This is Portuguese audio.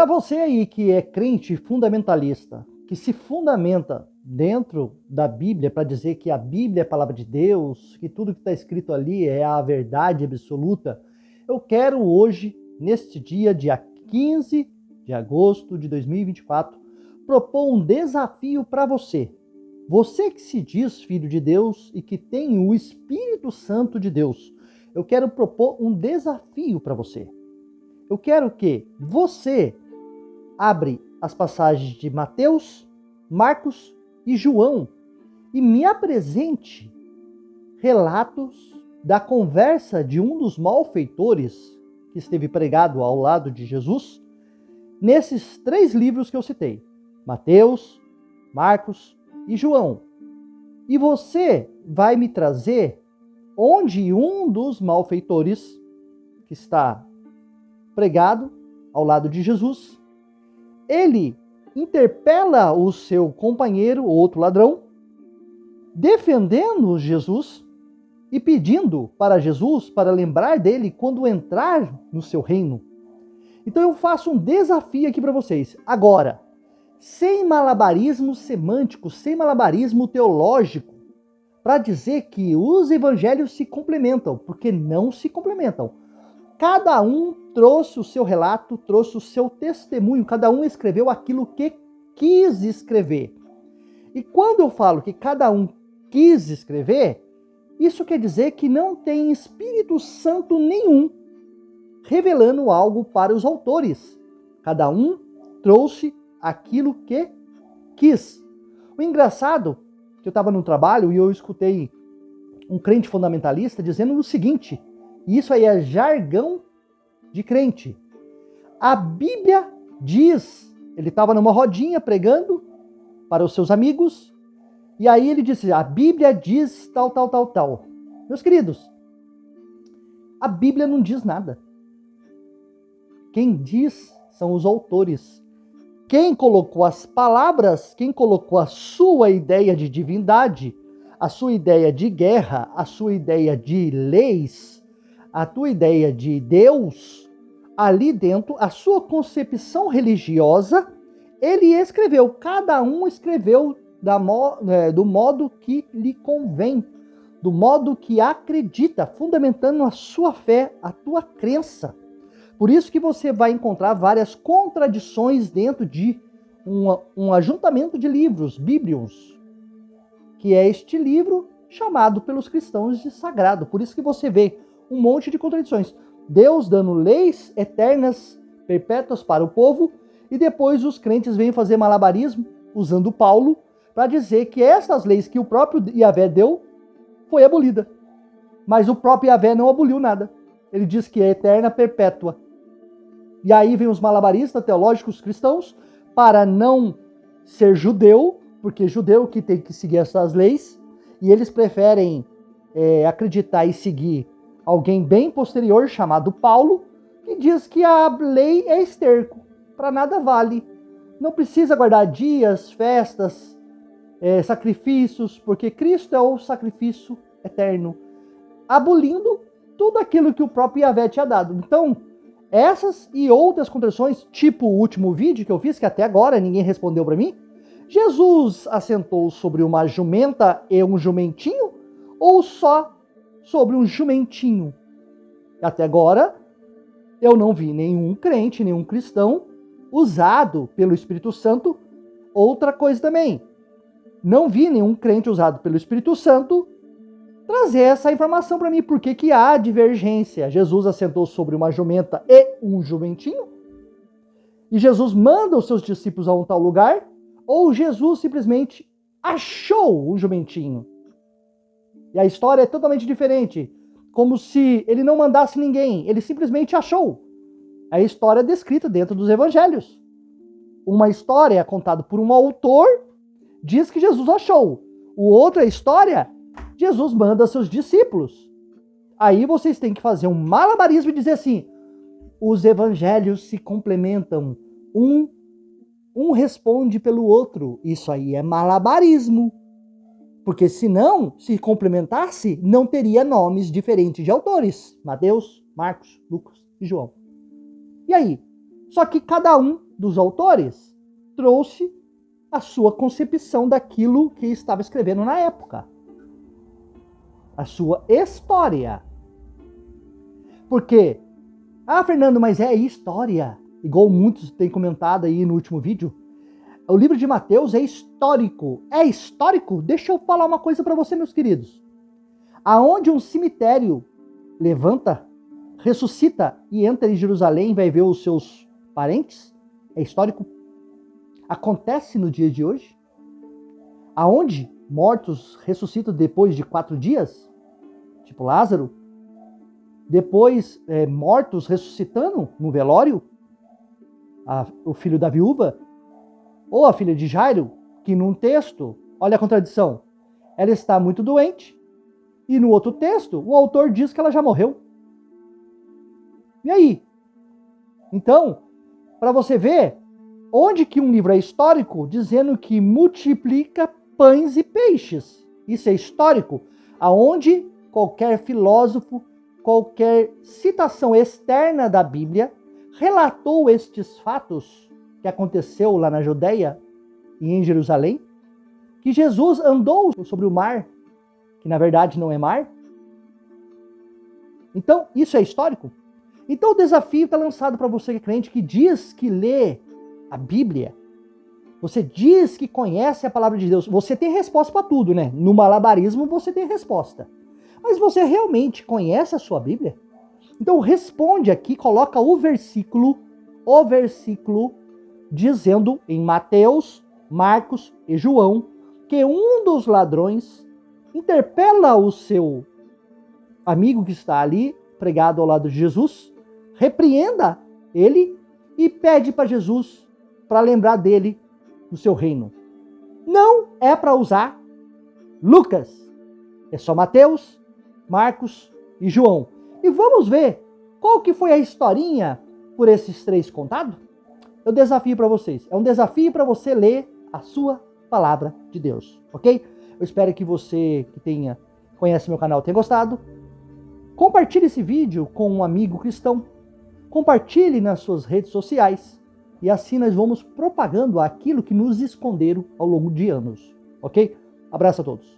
você aí que é crente fundamentalista, que se fundamenta dentro da Bíblia para dizer que a Bíblia é a palavra de Deus, que tudo que está escrito ali é a verdade absoluta, eu quero hoje, neste dia 15 de agosto de 2024, propor um desafio para você. Você que se diz filho de Deus e que tem o Espírito Santo de Deus, eu quero propor um desafio para você. Eu quero que você abra as passagens de Mateus, Marcos e João e me apresente relatos da conversa de um dos malfeitores que esteve pregado ao lado de Jesus nesses 3 livros que eu citei: Mateus, Marcos e João. E você vai me trazer onde um dos malfeitores que está pregado ao lado de Jesus, ele interpela o seu companheiro, outro ladrão, defendendo Jesus e pedindo para Jesus para lembrar dele quando entrar no seu reino. Então eu faço um desafio aqui para vocês. Agora, sem malabarismo semântico, sem malabarismo teológico, para dizer que os evangelhos se complementam, porque não se complementam. Cada um trouxe o seu relato, trouxe o seu testemunho, cada um escreveu aquilo que quis escrever. E quando eu falo que cada um quis escrever, isso quer dizer que não tem Espírito Santo nenhum revelando algo para os autores. Cada um trouxe aquilo que quis. O engraçado, que eu estava no trabalho e eu escutei um crente fundamentalista dizendo o seguinte, e isso aí é jargão de crente. A Bíblia diz, ele estava numa rodinha pregando para os seus amigos, e aí ele disse, a Bíblia diz tal, tal, tal, tal. Meus queridos, a Bíblia não diz nada. Quem diz são os autores. Quem colocou as palavras, quem colocou a sua ideia de divindade, a sua ideia de guerra, a sua ideia de leis, a tua ideia de Deus, ali dentro, a sua concepção religiosa, ele escreveu. Cada um escreveu do modo que lhe convém, do modo que acredita, fundamentando a sua fé, a tua crença. Por isso que você vai encontrar várias contradições dentro de um ajuntamento de livros, Bíblios, que é este livro chamado pelos cristãos de sagrado. Por isso que você vê um monte de contradições. Deus dando leis eternas, perpétuas para o povo, e depois os crentes vêm fazer malabarismo, usando Paulo, para dizer que essas leis que o próprio Yahvé deu, foi abolida. Mas o próprio Yahvé não aboliu nada. Ele diz que é eterna, perpétua. E aí vem os malabaristas teológicos cristãos, para não ser judeu, porque judeu que tem que seguir essas leis, e eles preferem acreditar e seguir alguém bem posterior, chamado Paulo, que diz que a lei é esterco, para nada vale. Não precisa guardar dias, festas, sacrifícios, porque Cristo é o sacrifício eterno, abolindo tudo aquilo que o próprio Yahvé tinha dado. Então, essas e outras contradições, tipo o último vídeo que eu fiz, que até agora ninguém respondeu para mim, Jesus assentou sobre uma jumenta e um jumentinho, ou só sobre um jumentinho? Até agora, eu não vi nenhum crente, nenhum cristão usado pelo Espírito Santo. Outra coisa também, não vi nenhum crente usado pelo Espírito Santo trazer essa informação para mim. Por que há divergência? Jesus assentou sobre uma jumenta e um jumentinho? E Jesus manda os seus discípulos a um tal lugar? Ou Jesus simplesmente achou um jumentinho? E a história é totalmente diferente. Como se ele não mandasse ninguém, ele simplesmente achou. A história é descrita dentro dos evangelhos. Uma história contada por um autor diz que Jesus achou. Outra história, Jesus manda seus discípulos. Aí vocês têm que fazer um malabarismo e dizer assim, os evangelhos se complementam. Um responde pelo outro. Isso aí é malabarismo. Porque senão, se complementasse, não teria nomes diferentes de autores. Mateus, Marcos, Lucas e João. E aí? Só que cada um dos autores trouxe a sua concepção daquilo que estava escrevendo na época. A sua história. Porque, Fernando, mas é história. Igual muitos têm comentado aí no último vídeo. O livro de Mateus é histórico. É histórico? Deixa eu falar uma coisa para você, meus queridos. Aonde um cemitério levanta, ressuscita e entra em Jerusalém e vai ver os seus parentes, é histórico. Acontece no dia de hoje. Aonde mortos ressuscitam depois de 4 dias, tipo Lázaro, depois mortos ressuscitando no velório, o filho da viúva, ou a filha de Jairo, que num texto, olha a contradição, ela está muito doente, e no outro texto, o autor diz que ela já morreu. E aí? Então, para você ver, onde que um livro é histórico, dizendo que multiplica pães e peixes. Isso é histórico, aonde qualquer filósofo, qualquer citação externa da Bíblia relatou estes fatos que aconteceu lá na Judeia e em Jerusalém, que Jesus andou sobre o mar, que na verdade não é mar. Então, isso é histórico? Então o desafio está lançado para você que é crente, que diz que lê a Bíblia, você diz que conhece a palavra de Deus, você tem resposta para tudo, né? No malabarismo você tem resposta. Mas você realmente conhece a sua Bíblia? Então responde aqui, coloca o versículo dizendo em Mateus, Marcos e João, que um dos ladrões interpela o seu amigo que está ali, pregado ao lado de Jesus, repreenda ele e pede para Jesus para lembrar dele no seu reino. Não é para usar Lucas, é só Mateus, Marcos e João. E vamos ver qual que foi a historinha por esses 3 contados? Eu desafio para vocês. É um desafio para você ler a sua palavra de Deus, ok? Eu espero que você que conhece meu canal tenha gostado. Compartilhe esse vídeo com um amigo cristão. Compartilhe nas suas redes sociais. E assim nós vamos propagando aquilo que nos esconderam ao longo de anos, ok? Abraço a todos.